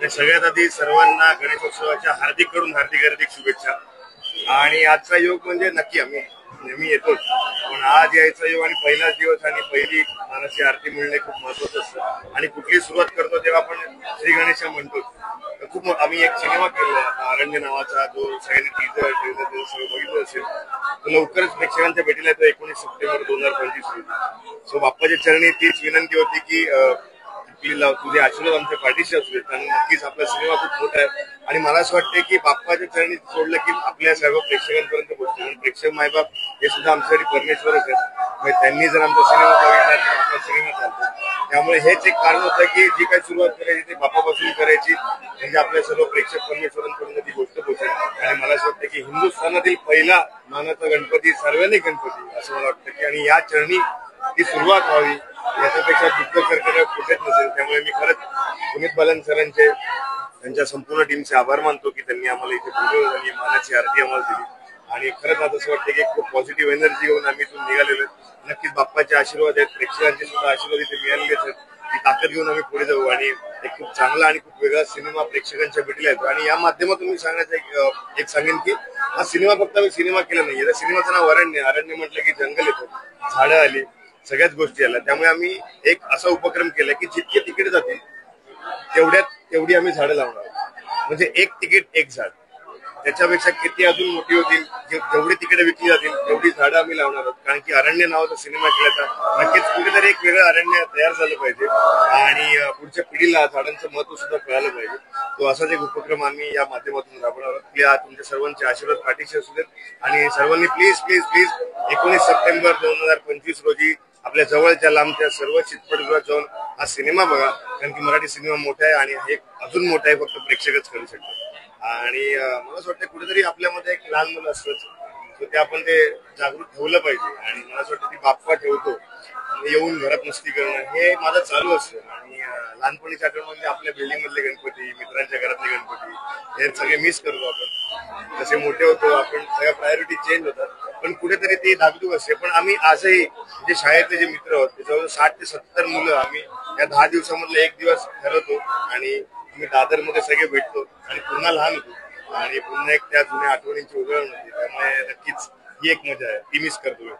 सगळ्यात आधी सर्वांना गणेशोत्सवाच्या हार्दिक शुभेच्छा। आणि आजचा योग म्हणजे नक्की आम्ही नेहमी येतोच, पण आज यायचा योग आणि पहिलाच दिवस आणि पहिली मानाची आरती मिळणे खूप महत्वाचं असतं। आणि कुठली सुरुवात करतो तेव्हा आपण श्री गणेश म्हणतो। खूप आम्ही एक सिनेमा केला अरण्य नावाचा, जो सगळ्यांनी टीजर ट्रेलर सगळं बघितलं असेल, तो लवकरच प्रेक्षकांच्या भेटीला येतो 19 सप्टेंबर 2025 रोजी। सो बाप्पाच्या चरणी तीच विनंती होती की तुझे आशीर्वाद आमच्या पाठीशी असू देत। आणि नक्कीच आपला सिनेमा खूप मोठा आहे आणि मला असं वाटतं की बाप्पाच्या चरणी सोडलं की आपल्या सर्व प्रेक्षकांपर्यंत पोहोचतो। कारण प्रेक्षक मायबाप हे सुद्धा आमच्यासाठी परमेश्वरच आहेत। त्यांनी जर आमचा सिनेमा बघितला तर आपला सिनेमा चालतो। त्यामुळे हेच एक कारण होतं की जी काही सुरुवात करायची ती बाप्पापासून करायची, म्हणजे आपल्या सर्व प्रेक्षक परमेश्वरांपर्यंत ती गोष्ट पोहोचेल। आणि मला असं वाटतं की हिंदुस्थानातील पहिला मानाचा गणपती सार्वजनिक गणपती असं मला वाटतं की, आणि या चरणी ती सुरुवात व्हावी याच्यापेक्षा दुःख करताना कुठेच नसेल। त्यामुळे मी खरंच पुनीत बालन सरांचे, त्यांच्या संपूर्ण टीमचे आभार मानतो की त्यांनी आम्हाला इथे बोलवलं आणि मानाची आरती आम्हाला दिली। आणि खरंच आता असं वाटतं की खूप पॉझिटिव्ह एनर्जी घेऊन आम्ही इथून निघालेलो। नक्कीच बाप्पाचे आशीर्वाद आहेत, प्रेक्षकांचे सुद्धा आशीर्वाद इथे मिळालेलेच आहेत। ती ताकद घेऊन आम्ही पुढे जाऊ आणि एक खूप चांगला आणि खूप वेगळा सिनेमा प्रेक्षकांच्या भेटीला येतो। आणि या माध्यमातून मी सांगण्याचं एक सांगेन की हा सिनेमा फक्त आम्ही सिनेमा केला नाही, या सिनेमाचं नाव अरण्य। अरण्य म्हटलं की जंगल येतो, झाडं आली, सगळ्याच गोष्टी आल्या। त्यामुळे आम्ही एक असा उपक्रम केला की जितके तिकीट जातील तेवढी आम्ही झाडं लावणार। म्हणजे एक तिकीट एक झाड, त्याच्यापेक्षा किती अजून मोठी होतील, जेवढी तिकीट विकली जातील तेवढी झाडं आम्ही लावणार आहोत। कारण की अरण्य नावाचा सिनेमा केला तर नक्कीच कुठेतरी एक वेगळं अरण्य तयार झालं पाहिजे आणि पुढच्या पिढीला झाडांचं महत्व सुद्धा कळालं पाहिजे। तो असाच एक उपक्रम आम्ही या माध्यमातून राबवणार आहोत। या तुमच्या सर्वांचे आशीर्वाद पाठीशी असू देत आणि सर्वांनी प्लीज प्लीज प्लीज 19 सप्टेंबर 2025 रोजी आपल्या जवळच्या लांबच्या सर्व चित्रपटगृहात जाऊन हा सिनेमा बघा। कारण की मराठी सिनेमा मोठा आहे आणि हे अजून मोठा आहे, फक्त प्रेक्षकच करू शकतात। आणि मला असं वाटतं कुठेतरी आपल्यामध्ये एक लहान मुलं असतंच, तर ते आपण ते जागृत ठेवलं पाहिजे। आणि मला असं वाटतं की बाप्पा ठेवतो येऊन घरात मस्ती करणं हे माझं चालू असतं। आणि लहानपणीच्या आठवण म्हणजे आपल्या बिल्डिंग मधले गणपती, मित्रांच्या घरातले गणपती हे सगळे मिस करतो आपण। जसे मोठे होतो आपण सगळ्या प्रायोरिटी चेंज होतात, पण कुठेतरी ती धाकधूक असते। पण आम्ही आजही जे शाळेतले जे मित्र आहोत जवळ 60 ते 70 मुलं आम्ही या 10 दिवसामधले एक दिवस ठरवतो आणि आम्ही दादरमध्ये सगळे भेटतो आणि पुन्हा लहान होतो आणि पुन्हा एक त्या जुन्या आठवणींची उजळण होती। त्यामुळे नक्कीच ही एक मजा आहे, ती मिस करतो।